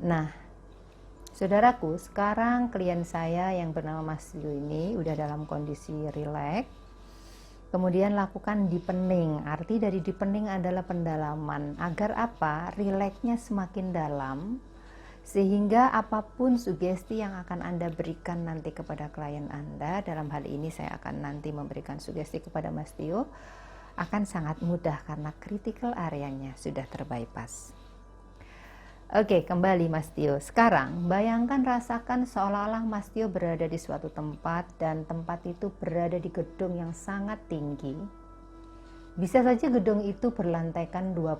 Nah, saudaraku, sekarang klien saya yang bernama Mas Tio ini udah dalam kondisi rileks. Kemudian lakukan deepening. Arti dari deepening adalah pendalaman. Agar apa? Rileksnya semakin dalam, sehingga apapun sugesti yang akan Anda berikan nanti kepada klien Anda, dalam hal ini saya akan nanti memberikan sugesti kepada Mas Tio, akan sangat mudah karena critical areanya sudah terbypass. Oke, kembali Mas Tio. Sekarang bayangkan, rasakan seolah-olah Mas Tio berada di suatu tempat dan tempat itu berada di gedung yang sangat tinggi. Bisa saja gedung itu berlantaikan 20.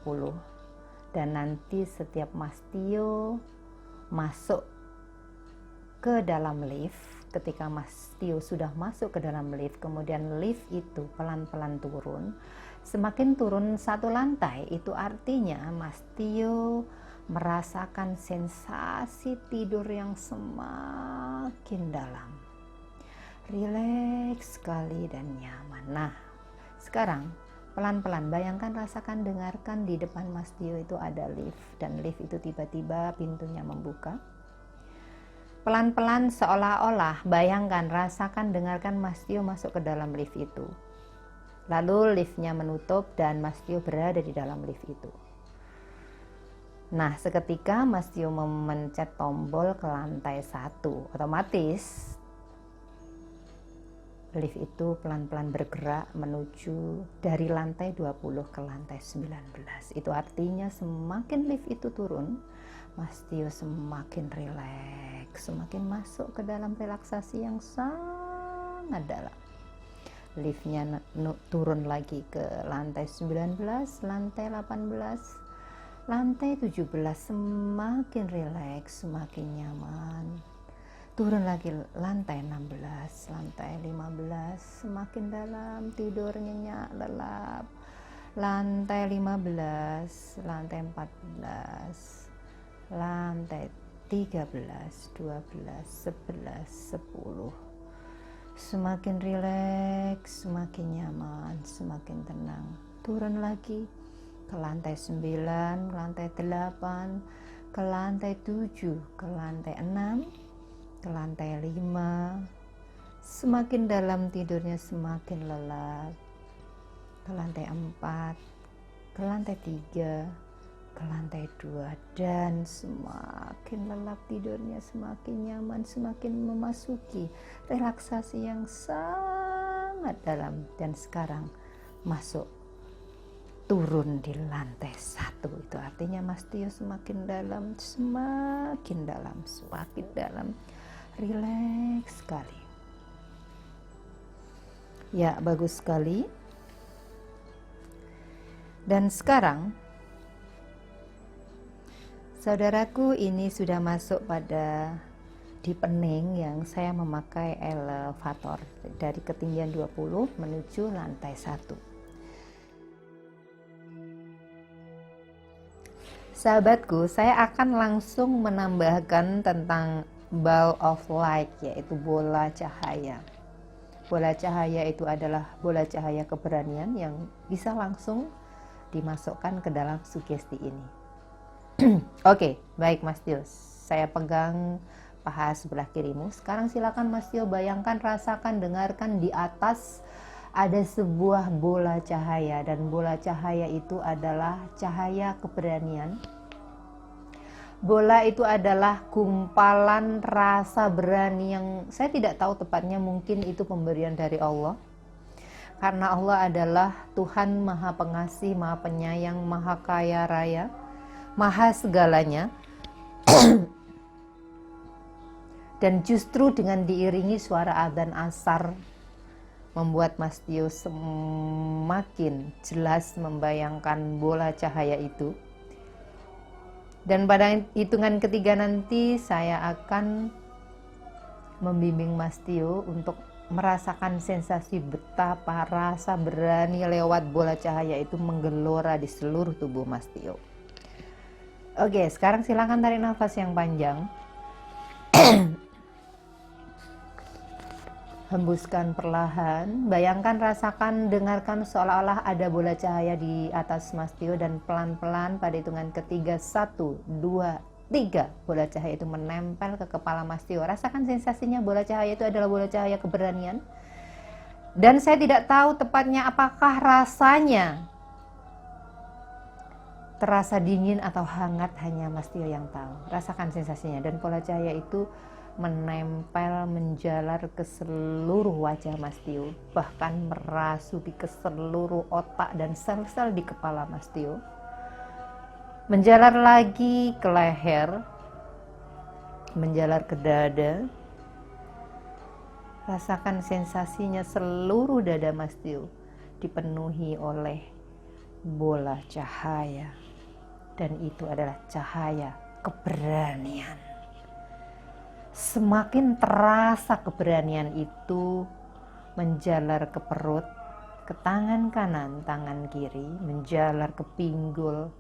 Dan nanti setiap Mas Tio masuk ke dalam lift, ketika Mas Tio sudah masuk ke dalam lift, kemudian lift itu pelan-pelan turun. Semakin turun satu lantai, itu artinya Mas Tio merasakan sensasi tidur yang semakin dalam, rileks sekali dan nyaman. Nah, sekarang pelan-pelan bayangkan, rasakan, dengarkan di depan Mas Tio itu ada lift, dan lift itu tiba-tiba pintunya membuka. Pelan-pelan seolah-olah bayangkan, rasakan, dengarkan Mas Tio masuk ke dalam lift itu. Lalu liftnya menutup dan Mas Tio berada di dalam lift itu. Nah, seketika Mas Tio memencet tombol ke lantai 1, otomatis lift itu pelan-pelan bergerak menuju dari lantai 20 ke lantai 19. Itu artinya semakin lift itu turun, Mas Tio semakin rileks, semakin masuk ke dalam relaksasi yang sangat dalam. Liftnya turun lagi ke lantai 19, lantai 18, lantai 17, semakin rileks, semakin nyaman. Turun lagi lantai 16, lantai 15, semakin dalam, tidur nyenyak, lelap. Lantai 15, lantai 14, lantai 13, 12, 11, 10. Semakin rileks, semakin nyaman, semakin tenang. Turun lagi ke lantai 9, ke lantai 8, ke lantai 7, ke lantai 6, ke lantai 5. Semakin dalam tidurnya, semakin lelap. Ke lantai 4, ke lantai 3, ke lantai 2, dan semakin lelap tidurnya, semakin nyaman, semakin memasuki relaksasi yang sangat dalam. Dan sekarang masuk turun di lantai 1. Itu artinya Mas Tio semakin dalam, semakin dalam, semakin dalam, rileks sekali. Ya, bagus sekali. Dan sekarang saudaraku, ini sudah masuk pada deepening yang saya memakai elevator dari ketinggian 20 menuju lantai 1. Sahabatku, saya akan langsung menambahkan tentang ball of light, yaitu bola cahaya. Bola cahaya itu adalah bola cahaya keberanian yang bisa langsung dimasukkan ke dalam sugesti ini. Oke, baik Mas Tio, saya pegang paha sebelah kirimu. Sekarang silakan Mas Tio bayangkan, rasakan, dengarkan di atas ada sebuah bola cahaya, dan bola cahaya itu adalah cahaya keberanian. Bola itu adalah gumpalan rasa berani yang saya tidak tahu tepatnya, mungkin itu pemberian dari Allah. Karena Allah adalah Tuhan Maha Pengasih, Maha Penyayang, Maha Kaya Raya, Maha segalanya. Dan justru dengan diiringi suara adzan asar membuat Mas Tio semakin jelas membayangkan bola cahaya itu. Dan pada hitungan ketiga nanti saya akan membimbing Mas Tio untuk merasakan sensasi betapa rasa berani lewat bola cahaya itu menggelora di seluruh tubuh Mas Tio. Oke, sekarang silakan tarik nafas yang panjang. Hembuskan perlahan, bayangkan, rasakan, dengarkan seolah-olah ada bola cahaya di atas Mas Tio, dan pelan-pelan pada hitungan ketiga, 1, 2, 3 bola cahaya itu menempel ke kepala Mas Tio. Rasakan sensasinya, bola cahaya itu adalah bola cahaya keberanian. Dan saya tidak tahu tepatnya apakah rasanya terasa dingin atau hangat, hanya Mas Tio yang tahu. Rasakan sensasinya, dan bola cahaya itu menempel, menjalar ke seluruh wajah Mas Tio, bahkan merasuki ke seluruh otak dan sel-sel di kepala Mas Tio. Menjalar lagi ke leher, menjalar ke dada. Rasakan sensasinya, seluruh dada Mas Tio dipenuhi oleh bola cahaya, dan itu adalah cahaya keberanian. Semakin terasa keberanian itu menjalar ke perut, ke tangan kanan, tangan kiri, menjalar ke pinggul,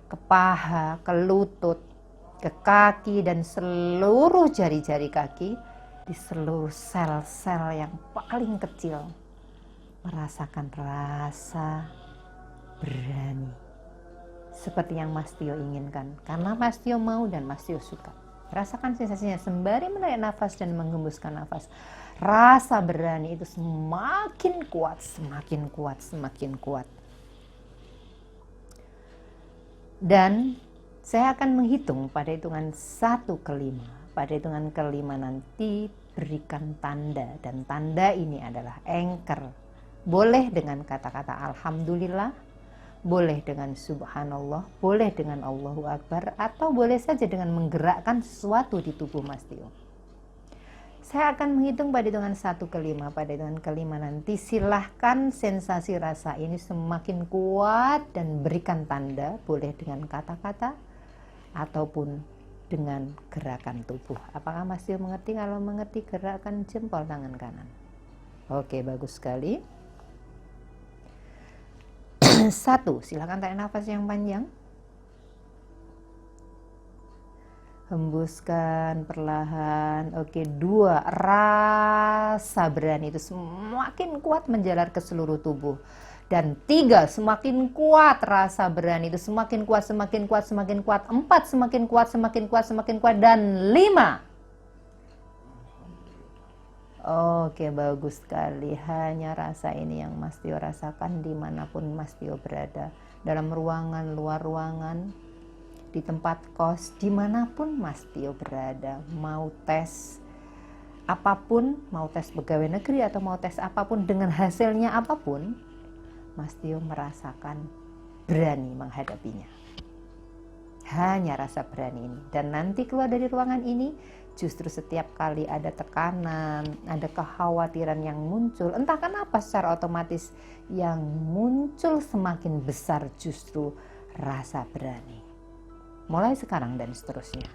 ke paha, ke lutut, ke kaki, dan seluruh jari-jari kaki, di seluruh sel-sel yang paling kecil. Merasakan rasa berani, seperti yang Mas Tio inginkan, karena Mas Tio mau dan Mas Tio suka. Rasakan sensasinya sembari menarik nafas dan menghembuskan nafas. Rasa berani itu semakin kuat, semakin kuat, semakin kuat. Dan saya akan menghitung pada hitungan 1 ke 5. Pada hitungan ke-5 nanti berikan tanda, dan tanda ini adalah anchor. Boleh dengan kata-kata alhamdulillah, boleh dengan subhanallah, boleh dengan Allahu Akbar, atau boleh saja dengan menggerakkan sesuatu di tubuh Mas Tio. Saya akan menghitung pada hitungan 1 ke 5. Pada hitungan ke-5 nanti silahkan sensasi rasa ini semakin kuat dan berikan tanda, boleh dengan kata-kata ataupun dengan gerakan tubuh. Apakah Mas Tio mengerti? Kalau mengerti, gerakan jempol tangan kanan. Oke, bagus sekali. 1, silakan tarik nafas yang panjang. Hembuskan perlahan. Oke, 2, rasa berani itu semakin kuat menjalar ke seluruh tubuh. Dan 3, semakin kuat rasa berani itu, semakin kuat, semakin kuat, semakin kuat. 4, semakin kuat, semakin kuat, semakin kuat. Dan 5. Oke, bagus sekali. Hanya rasa ini yang Mas Tio rasakan dimanapun Mas Tio berada. Dalam ruangan, luar ruangan, di tempat kos, dimanapun Mas Tio berada. Mau tes apapun, mau tes pegawai negeri atau mau tes apapun, dengan hasilnya apapun, Mas Tio merasakan berani menghadapinya. Hanya rasa berani ini. Dan nanti keluar dari ruangan ini, justru setiap kali ada tekanan, ada kekhawatiran yang muncul, entah kenapa secara otomatis yang muncul semakin besar justru rasa berani. Mulai sekarang dan seterusnya.